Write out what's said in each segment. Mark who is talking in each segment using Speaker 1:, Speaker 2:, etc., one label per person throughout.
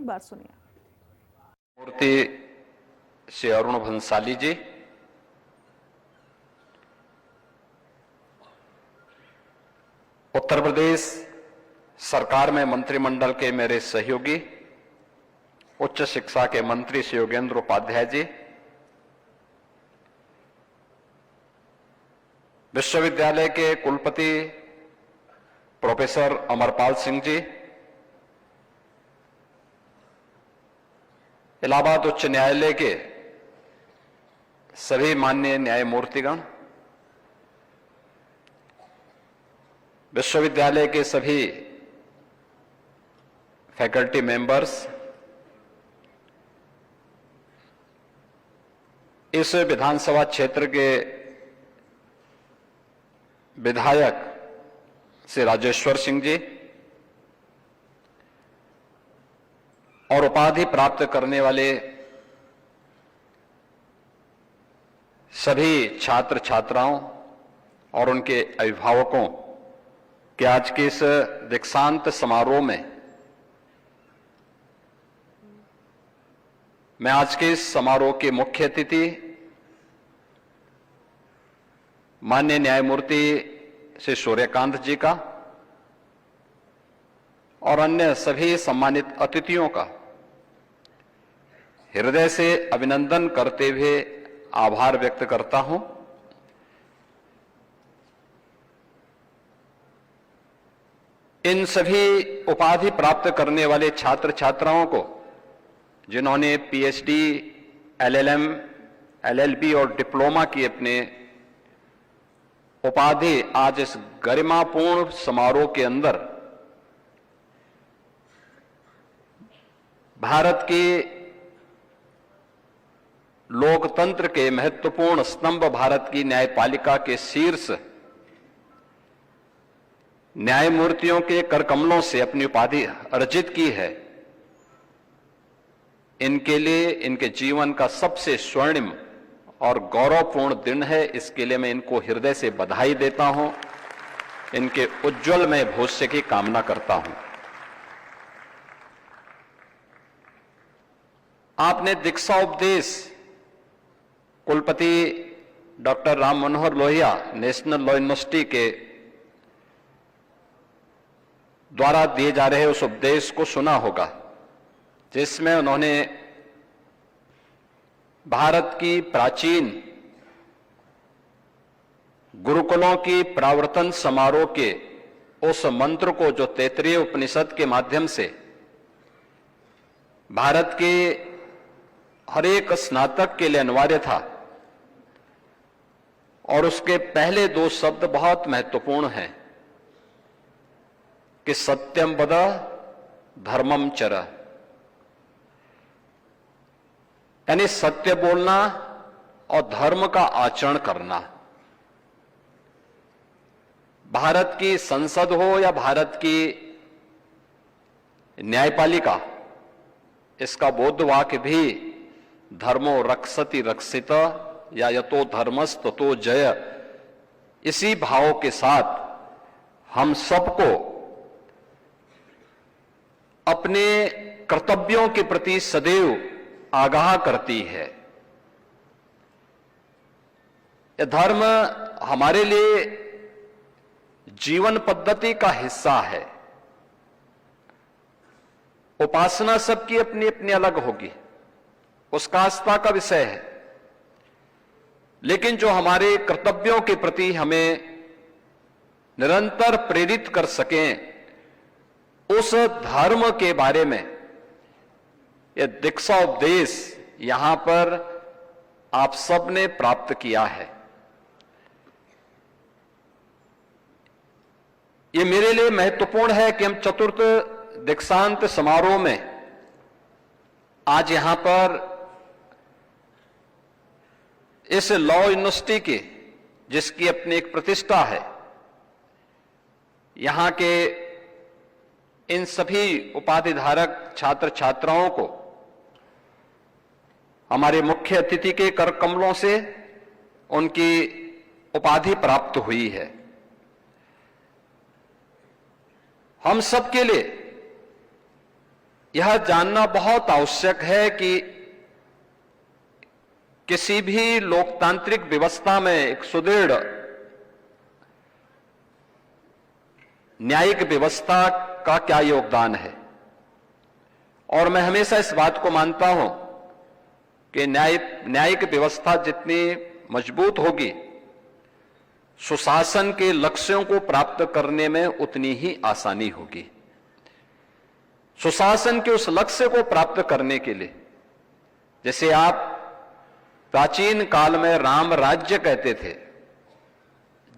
Speaker 1: बार सुनिए।
Speaker 2: मूर्ति श्री अरुण भंसाली जी, उत्तर प्रदेश सरकार में मंत्रिमंडल के मेरे सहयोगी, उच्च शिक्षा के मंत्री श्री योगेंद्र उपाध्याय जी, विश्वविद्यालय के कुलपति प्रोफेसर अमरपाल सिंह जी, इलाहाबाद उच्च न्यायालय के सभी माननीय न्यायमूर्तिगण, विश्वविद्यालय के सभी फैकल्टी मेंबर्स, इस विधानसभा क्षेत्र के विधायक श्री राजेश्वर सिंह जी और उपाधि प्राप्त करने वाले सभी छात्र छात्राओं और उनके अभिभावकों के आज के इस दीक्षांत समारोह में मैं आज के इस समारोह के मुख्य अतिथि माननीय न्यायमूर्ति श्री सूर्यकांत जी का और अन्य सभी सम्मानित अतिथियों का हृदय से अभिनंदन करते हुए आभार व्यक्त करता हूं। इन सभी उपाधि प्राप्त करने वाले छात्र छात्राओं को, जिन्होंने पीएचडी, एलएलएम, एलएलबी और डिप्लोमा की अपने उपाधि आज इस गरिमापूर्ण समारोह के अंदर भारत की लोकतंत्र के महत्वपूर्ण स्तंभ, भारत की न्यायपालिका के शीर्ष न्यायमूर्तियों के करकमलों से अपनी उपाधि अर्जित की है, इनके लिए इनके जीवन का सबसे स्वर्णिम और गौरवपूर्ण दिन है। इसके लिए मैं इनको हृदय से बधाई देता हूं, इनके उज्जवलमय भविष्य की कामना करता हूं। आपने दीक्षा उपदेश कुलपति doctor Ram Manohar Lohia national law university के द्वारा दिए जा रहे उस उपदेश को सुना होगा, जिसमें उन्होंने भारत की प्राचीन गुरुकुलों की प्रावर्तन समारोह के उस मंत्र को, जो तैत्तिरीय उपनिषद के माध्यम से भारत के हर एक स्नातक के लिए अनिवार्य था, और उसके पहले दो शब्द बहुत महत्वपूर्ण हैं कि सत्यम वद धर्मम चर, यानी सत्य बोलना और धर्म का आचरण करना। भारत की संसद हो या भारत की न्यायपालिका, इसका बौद्ध वाक्य भी धर्मो रक्षति रक्षित या यतो धर्मस् ततो जय, इसी भाव के साथ हम सबको अपने कर्तव्यों के प्रति सदैव आगाह करती है। यह धर्म हमारे लिए जीवन पद्धति का हिस्सा है। उपासना सबकी अपनी अपनी अलग होगी, उसका आस्था का विषय है, लेकिन जो हमारे कर्तव्यों के प्रति हमें निरंतर प्रेरित कर सकें, उस धर्म के बारे में यह दीक्षा उपदेश यहां पर आप सबने प्राप्त किया है। यह मेरे लिए महत्वपूर्ण है कि हम चतुर्थ दीक्षांत समारोह में आज यहां पर इस लॉ यूनिवर्सिटी की, जिसकी अपनी एक प्रतिष्ठा है, यहां के इन सभी उपाधिधारक छात्र छात्राओं को हमारे मुख्य अतिथि के कर कमलों से उनकी उपाधि प्राप्त हुई है। हम सबके लिए यह जानना बहुत आवश्यक है कि किसी भी लोकतांत्रिक व्यवस्था में एक सुदृढ़ न्यायिक व्यवस्था का क्या योगदान है। और मैं हमेशा इस बात को मानता हूं कि न्यायिक व्यवस्था जितनी मजबूत होगी, सुशासन के लक्ष्यों को प्राप्त करने में उतनी ही आसानी होगी। सुशासन के उस लक्ष्य को प्राप्त करने के लिए, जैसे आप प्राचीन काल में राम राज्य कहते थे,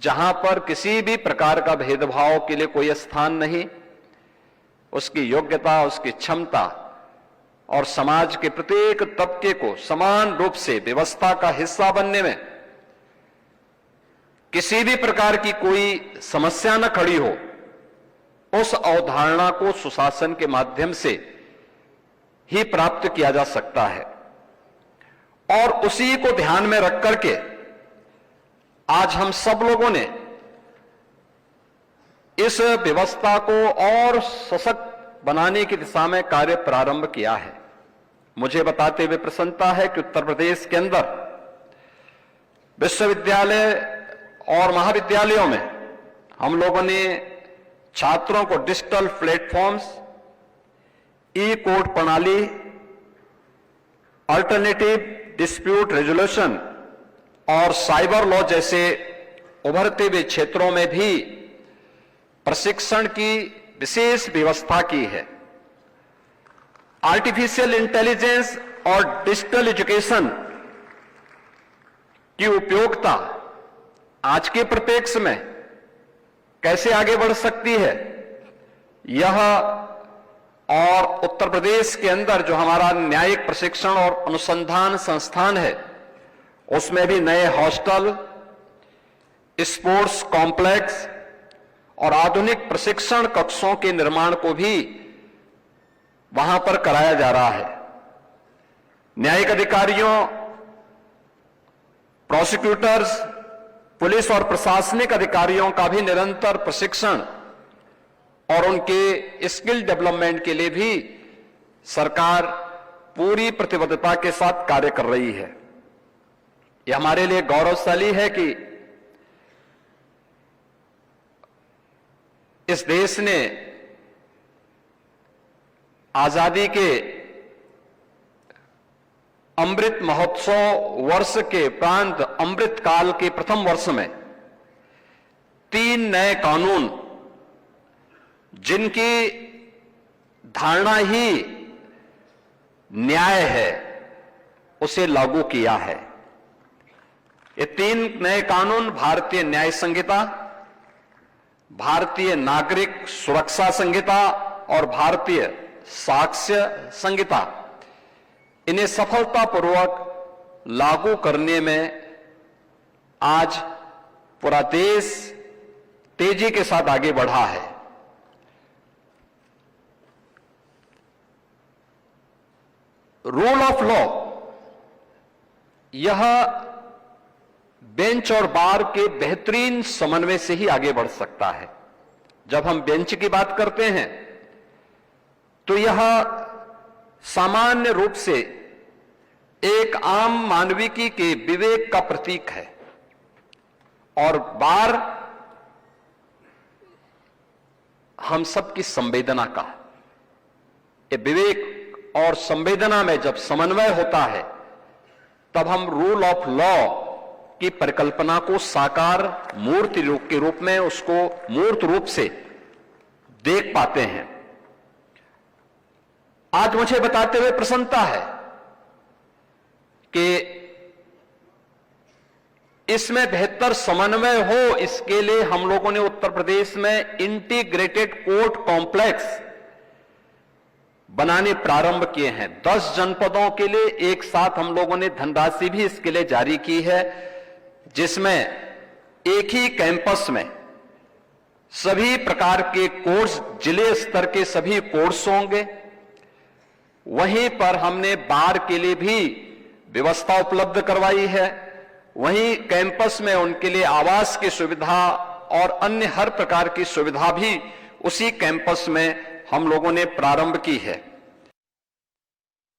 Speaker 2: जहां पर किसी भी प्रकार का भेदभाव के लिए कोई स्थान नहीं, उसकी योग्यता, उसकी क्षमता और समाज के प्रत्येक तबके को समान रूप से व्यवस्था का हिस्सा बनने में किसी भी प्रकार की कोई समस्या न खड़ी हो, उस अवधारणा को सुशासन के माध्यम से ही प्राप्त किया जा सकता है। और उसी को ध्यान में रख करके आज हम सब लोगों ने इस व्यवस्था को और सशक्त बनाने की दिशा में कार्य प्रारंभ किया है। मुझे बताते हुए प्रसन्नता है कि उत्तर प्रदेश के अंदर विश्वविद्यालय और महाविद्यालयों में हम लोगों ने छात्रों को डिजिटल प्लेटफॉर्म्स, ई कोर्ट प्रणाली, अल्टरनेटिव डिस्प्यूट रेजोल्यूशन और साइबर लॉ जैसे उभरते हुए क्षेत्रों में भी प्रशिक्षण की विशेष व्यवस्था की है। आर्टिफिशियल इंटेलिजेंस और डिजिटल एजुकेशन की उपयोगिता आज के परिप्रेक्ष्य में कैसे आगे बढ़ सकती है, यह और उत्तर प्रदेश के अंदर जो हमारा न्यायिक प्रशिक्षण और अनुसंधान संस्थान है, उसमें भी नए हॉस्टल, स्पोर्ट्स कॉम्प्लेक्स और आधुनिक प्रशिक्षण कक्षों के निर्माण को भी वहां पर कराया जा रहा है। न्यायिक अधिकारियों, प्रोसिक्यूटर्स, पुलिस और प्रशासनिक अधिकारियों का भी निरंतर प्रशिक्षण और उनके स्किल डेवलपमेंट के लिए भी सरकार पूरी प्रतिबद्धता के साथ कार्य कर रही है। यह हमारे लिए गौरवशाली है कि इस देश ने आजादी के अमृत महोत्सव वर्ष के उपरांत अमृत काल के प्रथम वर्ष में 3 नए कानून, जिनकी धारणा ही न्याय है, उसे लागू किया है। ये 3 नए कानून भारतीय न्याय संहिता, भारतीय नागरिक सुरक्षा संहिता और भारतीय साक्ष्य संहिता, इन्हें सफलतापूर्वक लागू करने में आज पूरा देश तेजी के साथ आगे बढ़ा है। रूल ऑफ लॉ, यह बेंच और बार के बेहतरीन समन्वय से ही आगे बढ़ सकता है। जब हम बेंच की बात करते हैं तो यह सामान्य रूप से एक आम मानविकी के विवेक का प्रतीक है, और बार हम सबकी संवेदना का। ये विवेक और संवेदना में जब समन्वय होता है, तब हम रूल ऑफ लॉ की परिकल्पना को साकार मूर्ति रूप के रूप में, उसको मूर्त रूप से देख पाते हैं। आज मुझे बताते हुए प्रसन्नता है कि इसमें बेहतर समन्वय हो, इसके लिए हम लोगों ने उत्तर प्रदेश में इंटीग्रेटेड कोर्ट कॉम्प्लेक्स बनाने प्रारंभ किए हैं। 10 जनपदों के लिए एक साथ हम लोगों ने धनराशि भी इसके लिए जारी की है, जिसमें एक ही कैंपस में सभी प्रकार के कोर्स, जिले स्तर के सभी कोर्स होंगे। वहीं पर हमने बार के लिए भी व्यवस्था उपलब्ध करवाई है। वहीं कैंपस में उनके लिए आवास की सुविधा और अन्य हर प्रकार की सुविधा भी उसी कैंपस में हम लोगों ने प्रारंभ की है।